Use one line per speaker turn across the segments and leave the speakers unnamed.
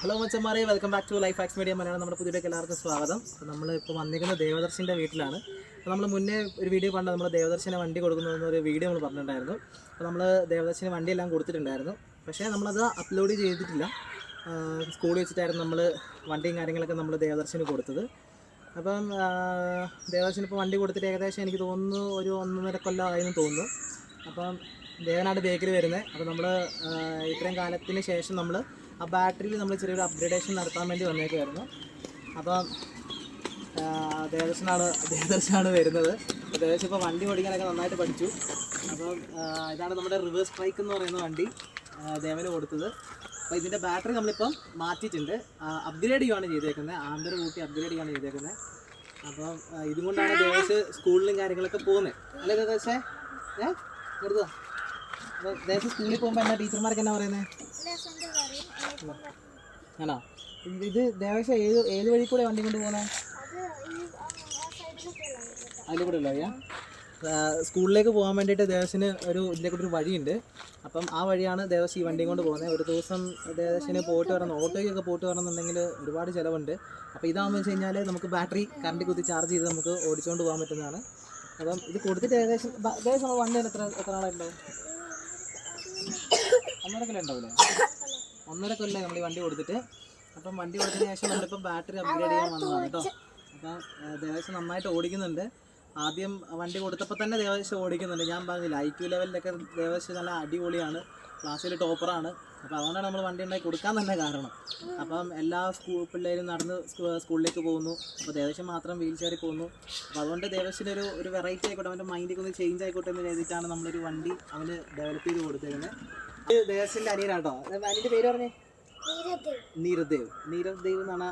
Hello മച്ചന്മാരെ, welcome back to life facts media Malayalam. നമ്മുടെ പുതിയതിലേക്ക് എല്ലാവർക്കും സ്വാഗതം. അപ്പോൾ നമ്മളിപ്പോൾ വന്നിരിക്കുന്നത് ദേവദർശിൻ്റെ വീട്ടിലാണ്. അപ്പോൾ നമ്മൾ മുന്നേ ഒരു വീഡിയോ കണ്ട് നമ്മൾ ദേവദർശിനെ വണ്ടി കൊടുക്കുന്നതെന്നൊരു വീഡിയോ നമ്മൾ പറഞ്ഞിട്ടുണ്ടായിരുന്നു. അപ്പോൾ നമ്മൾ ദേവദർശിന് വണ്ടിയെല്ലാം കൊടുത്തിട്ടുണ്ടായിരുന്നു. പക്ഷേ നമ്മളത് അപ്ലോഡ് ചെയ്തിട്ടില്ല. സ്കൂളിൽ വെച്ചിട്ടായിരുന്നു നമ്മൾ വണ്ടിയും കാര്യങ്ങളൊക്കെ നമ്മൾ ദേവദർശിന് കൊടുത്തത്. അപ്പം ദേവദർശിന് ഇപ്പോൾ വണ്ടി കൊടുത്തിട്ട് ഏകദേശം എനിക്ക് തോന്നുന്നു ഒരു 1.5 കൊല്ലമായെന്ന് തോന്നുന്നു. അപ്പം ദേവനാട് ബേക്കിൽ വരുന്നത്. അപ്പോൾ നമ്മൾ ഇത്രയും കാലത്തിന് ശേഷം നമ്മൾ ആ ബാറ്ററിയിൽ നമ്മൾ ചെറിയൊരു അപ്ഗ്രേഡേഷൻ നടത്താൻ വേണ്ടി വന്നേക്കുമായിരുന്നു. അപ്പം ദേവദർശനാണ് വരുന്നത്. ദേവദർശൻ ഇപ്പോൾ വണ്ടി ഓടിക്കാനൊക്കെ നന്നായിട്ട് പഠിച്ചു. അപ്പം ഇതാണ് നമ്മുടെ റിവേഴ്സ് സ്ട്രൈക്ക് എന്ന് പറയുന്ന വണ്ടി ദേവന് കൊടുത്തത്. അപ്പോൾ ഇതിൻ്റെ ബാറ്ററി നമ്മളിപ്പം മാറ്റിയിട്ടുണ്ട്, അപ്ഗ്രേഡ് ചെയ്യുകയാണ് ചെയ്തേക്കുന്നത്. ആംബർ കൂട്ടി അപ്ഗ്രേഡ് ചെയ്യുകയാണ് ചെയ്തേക്കുന്നത്. അപ്പം ഇതും കൊണ്ടാണ് ദേവസ് സ്കൂളിലും കാര്യങ്ങളൊക്കെ പോകുന്നത്. അല്ലേ ദേവസേ? കൊടുത്തോ? അപ്പോൾ ദേവസ് സ്കൂളിൽ പോകുമ്പോൾ എന്നാ ടീച്ചർമാർക്ക് എന്നാ പറയുന്നത്? ആണോ? ഇത് ദേവസ് ഏത് വഴി കൂടെ വണ്ടി കൊണ്ട് പോകുന്നത്? അതിൽ കൂടെ ഉള്ള വഴിയാ? സ്കൂളിലേക്ക് പോകാൻ വേണ്ടിയിട്ട് ദേവസിന് ഇതിലെ കൂടെ ഒരു വഴിയുണ്ട്. അപ്പം ആ വഴിയാണ് ദേവസ് ഈ വണ്ടിയും കൊണ്ട് പോകുന്നത്. ഒരു ദിവസം ദേവസിന് പോയിട്ട് വരണം, ഓട്ടോയ്ക്കൊക്കെ പോയിട്ട് വരണമെന്നുണ്ടെങ്കിൽ ഒരുപാട് ചിലവുണ്ട്. അപ്പോൾ ഇതാകുമ്പോൾ വെച്ച് കഴിഞ്ഞാൽ നമുക്ക് ബാറ്ററി കറണ്ട് കുത്തി ചാർജ് ചെയ്ത് നമുക്ക് ഓടിച്ചുകൊണ്ട് പോകാൻ പറ്റുന്നതാണ്. അപ്പം ഇത് കൊടുത്തിട്ട് ഏകദേശം വണ്ടി എത്ര നാളായിട്ടുണ്ടാവും? 1.5 കൊല്ലം ഉണ്ടാവില്ലേ? 1.5 കൊല്ലം നമ്മൾ ഈ വണ്ടി കൊടുത്തിട്ട്. അപ്പം വണ്ടി കൊടുത്തതിന് ശേഷം നമ്മളിപ്പം ബാറ്ററി അപ്ഗ്രേഡ് ചെയ്യാൻ വന്നതാണ് കേട്ടോ. അപ്പം ദേവസ്വം നന്നായിട്ട് ഓടിക്കുന്നുണ്ട്. ആദ്യം വണ്ടി കൊടുത്തപ്പോൾ തന്നെ ദേവസ്വം ഓടിക്കുന്നുണ്ട്. ഞാൻ പറഞ്ഞില്ല, IQ ലെവലിലൊക്കെ ദേവസ്വം നല്ല അടിപൊളിയാണ്, ക്ലാസ്സിൽ ടോപ്പറാണ്. അപ്പോൾ അതുകൊണ്ടാണ് നമ്മൾ വണ്ടി ഉണ്ടാക്കി കൊടുക്കാൻ തന്നെ കാരണം. അപ്പം എല്ലാ പിള്ളേരും നടന്ന് സ്കൂളിലേക്ക് പോകുന്നു. അപ്പോൾ ദേവസ്വം മാത്രം വീൽ ചെയറിൽ പോകുന്നു. അപ്പോൾ അതുകൊണ്ട് ദേവസ്വന് ഒരു വെറൈറ്റി ആയിക്കോട്ടെ, അവൻ്റെ മൈൻഡൊക്കെ ഒന്ന് ചേഞ്ച് ആയിക്കോട്ടെ എന്ന് ചെയ്തിട്ടാണ് നമ്മളൊരു വണ്ടി അവന് ഡെവലപ്പ് ചെയ്ത് കൊടുത്തേക്കുന്നത്. ദേവസ്വൻ്റെ അനിയനാട്ടോ. അനിയൻ്റെ പേര് പറഞ്ഞേ? നീരവ് ദേവ് എന്നാണ്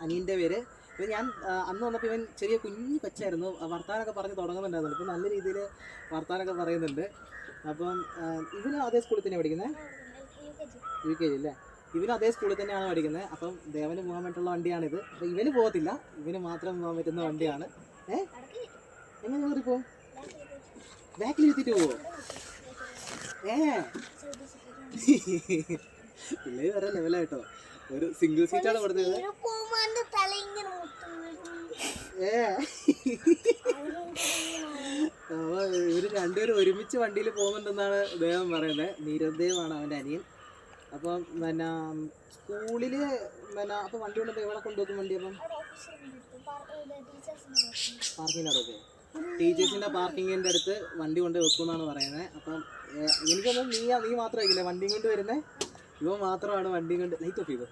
അനിയൻ്റെ പേര്. ഇപ്പം ഞാൻ അന്ന് വന്നപ്പോൾ ഇവൻ ചെറിയ കുഞ്ഞു കൊച്ചായിരുന്നു, വർത്താനൊക്കെ പറഞ്ഞ് തുടങ്ങുന്നുണ്ടായിരുന്നു. ഇപ്പം നല്ല രീതിയിൽ വർത്താനൊക്കെ പറയുന്നുണ്ട്. അപ്പം ഇവന് അതേ സ്കൂളിൽ തന്നെയാണ് പഠിക്കുന്നത്? UKG അല്ലേ? ഇവനും അതേ സ്കൂളിൽ തന്നെയാണ് പഠിക്കുന്നത്. അപ്പം ദേവന് പോകാൻ വേണ്ടിയിട്ടുള്ള വണ്ടിയാണിത്. അപ്പം ഇവന് പോകത്തില്ല, ഇവന് മാത്രം പോകാൻ പറ്റുന്ന വണ്ടിയാണ്. എങ്ങനെ കയറിപ്പോ? ബാക്കിൽ എത്തിയിട്ട് പോവോ? പിള്ളേര് വേറെ ലെവലായിട്ടോ. ഒരു സിംഗിൾ സീറ്റാണ് കൊടുത്തത്. ഇവര് രണ്ടുപേരും ഒരുമിച്ച് വണ്ടിയിൽ പോകുന്നുണ്ടെന്നാണ് ദേവൻ പറയുന്നത്. നീരവ് ദേവാണ് അവൻ്റെ അനിയൻ. അപ്പം പിന്നെ സ്കൂളില് അപ്പം വണ്ടി കൊണ്ടപ്പോൾ എവിടെ കൊണ്ടുപോകും വണ്ടി? അപ്പം പാർക്കിങ്ങിനടുത്ത്, ടീച്ചേഴ്സിൻ്റെ പാർക്കിങ്ങിൻ്റെ അടുത്ത് വണ്ടി കൊണ്ട് വെക്കുമെന്നാണ് പറയുന്നത്. അപ്പം എനിക്കൊന്നും നീ മാത്രമായിരിക്കില്ലേ വണ്ടിയും കൊണ്ട് വരുന്നത്? ഇവൻ മാത്രമാണ് വണ്ടിയും കൊണ്ട്, ലൈറ്റ് ഓഫ് ചെയ്തോ,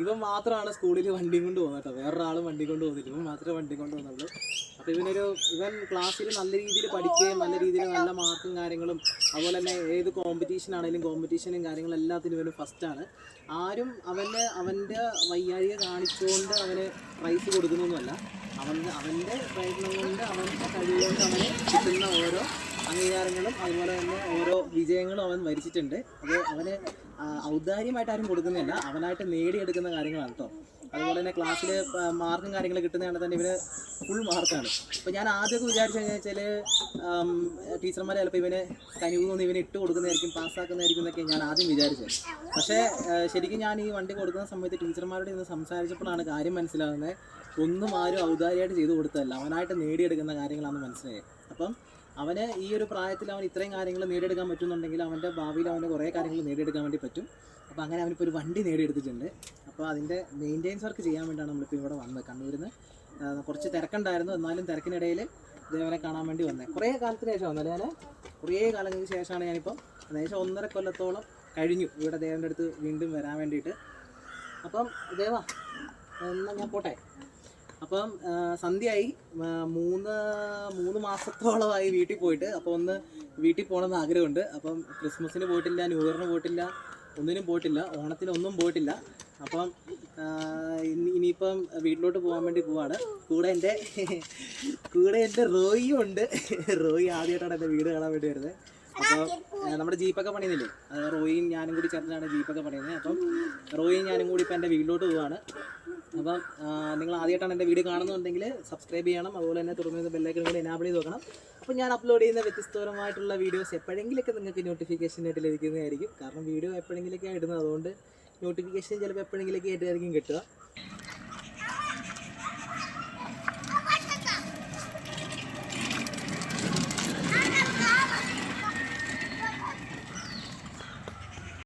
ഇവൻ മാത്രമാണ് സ്കൂളിൽ വണ്ടിയും കൊണ്ട് പോകുന്നത് കേട്ടോ. വേറൊരാളും വണ്ടി കൊണ്ട് പോകുന്നില്ല, ഇവൻ മാത്രമേ വണ്ടി കൊണ്ട് പോകുന്നുള്ളൂ. അപ്പോൾ ഇവൻ ക്ലാസ്സിൽ നല്ല രീതിയിൽ പഠിക്കുകയും നല്ല രീതിയിൽ നല്ല മാർക്കും കാര്യങ്ങളും, അതുപോലെ തന്നെ ഏത് കോമ്പറ്റീഷൻ ആണെങ്കിലും കോമ്പറ്റീഷനും കാര്യങ്ങളും എല്ലാത്തിനും ഇവന് ഫസ്റ്റാണ്. ആരും അവൻ്റെ വയ്യാഴിക കാണിച്ചുകൊണ്ട് അവന് പ്രൈസ് കൊടുക്കുന്നൊന്നുമല്ല. അവൻ്റെ പ്രയത്നം കൊണ്ട്, അവൻ്റെ കഴിവ് കൊണ്ട് അവന് കിട്ടുന്ന ഓരോ അംഗീകാരങ്ങളും അതുപോലെ തന്നെ ഓരോ വിജയങ്ങളും അവൻ വരിച്ചിട്ടുണ്ട്. അത് അവന് ഔദാര്യമായിട്ട് ആരും കൊടുക്കുന്നതല്ല, അവനായിട്ട് നേടിയെടുക്കുന്ന കാര്യങ്ങളാണ് കേട്ടോ. അതുപോലെ തന്നെ ക്ലാസ്സിൽ മാർക്കും കാര്യങ്ങൾ കിട്ടുന്നതാണ് തന്നെ ഇവന് ഫുൾ മാർക്കാണ്. അപ്പോൾ ഞാൻ ആദ്യമൊക്കെ വിചാരിച്ചു കഴിഞ്ഞാൽ ടീച്ചർമാരെ ചിലപ്പോൾ ഇവന് കനിവൊന്നും ഇവന് ഇട്ട് കൊടുക്കുന്നതായിരിക്കും, പാസ്സാക്കുന്നതായിരിക്കും എന്നൊക്കെ ഞാൻ ആദ്യം വിചാരിച്ചത്. പക്ഷേ ശരിക്കും ഞാൻ ഈ വണ്ടി കൊടുക്കുന്ന സമയത്ത് ടീച്ചർമാരോട് ഇന്ന് സംസാരിച്ചപ്പോഴാണ് കാര്യം മനസ്സിലാകുന്നത്. ഒന്നും ആരും ഔദാര്യമായിട്ട് ചെയ്തു കൊടുത്തതല്ല, അവനായിട്ട് നേടിയെടുക്കുന്ന കാര്യങ്ങളാണെന്ന് മനസ്സിലായത്. അപ്പം അവന് ഈ ഒരു പ്രായത്തിൽ അവൻ ഇത്രയും കാര്യങ്ങൾ നേടിയെടുക്കാൻ പറ്റുന്നുണ്ടെങ്കിൽ അവൻ്റെ ഭാവിയിൽ അവൻ്റെ കുറേ കാര്യങ്ങൾ നേടിയെടുക്കാൻ വേണ്ടി പറ്റും. അപ്പോൾ അങ്ങനെ അവനിപ്പോൾ ഒരു വണ്ടി നേടിയെടുത്തിട്ടുണ്ട്. അപ്പോൾ അതിൻ്റെ മെയിൻ്റെനൻസ് വർക്ക് ചെയ്യാൻ വേണ്ടിയാണ് നമ്മളിപ്പോൾ ഇവിടെ വന്നത്. കണ്ണൂരിൽ നിന്ന് കുറച്ച് തിരക്കുണ്ടായിരുന്നു, എന്നാലും തിരക്കിനിടയിൽ ദേവനെ കാണാൻ വേണ്ടി വന്നത്. കുറേ കാലത്തിന് ശേഷം വന്നത്. ഞാൻ കുറേ കാലങ്ങൾക്ക് ശേഷമാണ് ഞാനിപ്പം ഏകദേശം 1.5 കൊല്ലത്തോളം കഴിഞ്ഞു ഇവിടെ ദേവൻ്റെ അടുത്ത് വീണ്ടും വരാൻ വേണ്ടിയിട്ട്. അപ്പം ദേവാ എന്നാൽ ഞാൻ പോട്ടെ. അപ്പം സന്ധ്യയായി, 3 മാസത്തോളമായി വീട്ടിൽ പോയിട്ട്. അപ്പോൾ ഒന്ന് വീട്ടിൽ പോകണമെന്ന് ആഗ്രഹമുണ്ട്. അപ്പം ക്രിസ്മസിന് പോയിട്ടില്ല, ന്യൂ ഇയറിന് പോയിട്ടില്ല, ഒന്നിനും പോയിട്ടില്ല, ഓണത്തിനൊന്നും പോയിട്ടില്ല. അപ്പം ഇനിയിപ്പം വീട്ടിലോട്ട് പോകാൻ വേണ്ടി പോവാണ്. കൂടെ എൻ്റെ റോയിയും ഉണ്ട്. റോയി ആദ്യമായിട്ടാണ് എൻ്റെ വീട് കാണാൻ വേണ്ടി വരുന്നത്. അപ്പോൾ നമ്മുടെ ജീപ്പൊക്കെ പണിയുന്നില്ലേ, റോയിയും ഞാനും കൂടി ചേർന്നിട്ടാണ് ജീപ്പൊക്കെ പണിയുന്നത്. അപ്പം റോയിയും ഞാനും കൂടി ഇപ്പം എൻ്റെ വീട്ടിലോട്ട് പോവാണ്. അപ്പം നിങ്ങൾ ആദ്യമായിട്ടാണ് എൻ്റെ വീഡിയോ കാണുന്നുണ്ടെങ്കിൽ സബ്സ്ക്രൈബ് ചെയ്യണം. അതുപോലെ തന്നെ തുടർന്ന് ബെല്ലൈക്കൺ കൂടി എനാബിൾ ചെയ്ത് നോക്കണം. അപ്പോൾ ഞാൻ അപ്ലോഡ് ചെയ്യുന്ന വ്യത്യസ്തപരമായിട്ടുള്ള വീഡിയോസ് എപ്പോഴെങ്കിലൊക്കെ നിങ്ങൾക്ക് നോട്ടിഫിക്കേഷൻ ആയിട്ട് ലഭിക്കുന്നതായിരിക്കും. കാരണം വീഡിയോ എപ്പോഴെങ്കിലൊക്കെയാണ് ഇടുന്നത്, അതുകൊണ്ട് നോട്ടിഫിക്കേഷൻ ചിലപ്പോൾ എപ്പോഴെങ്കിലൊക്കെ ആയിട്ടായിരിക്കും കിട്ടുക.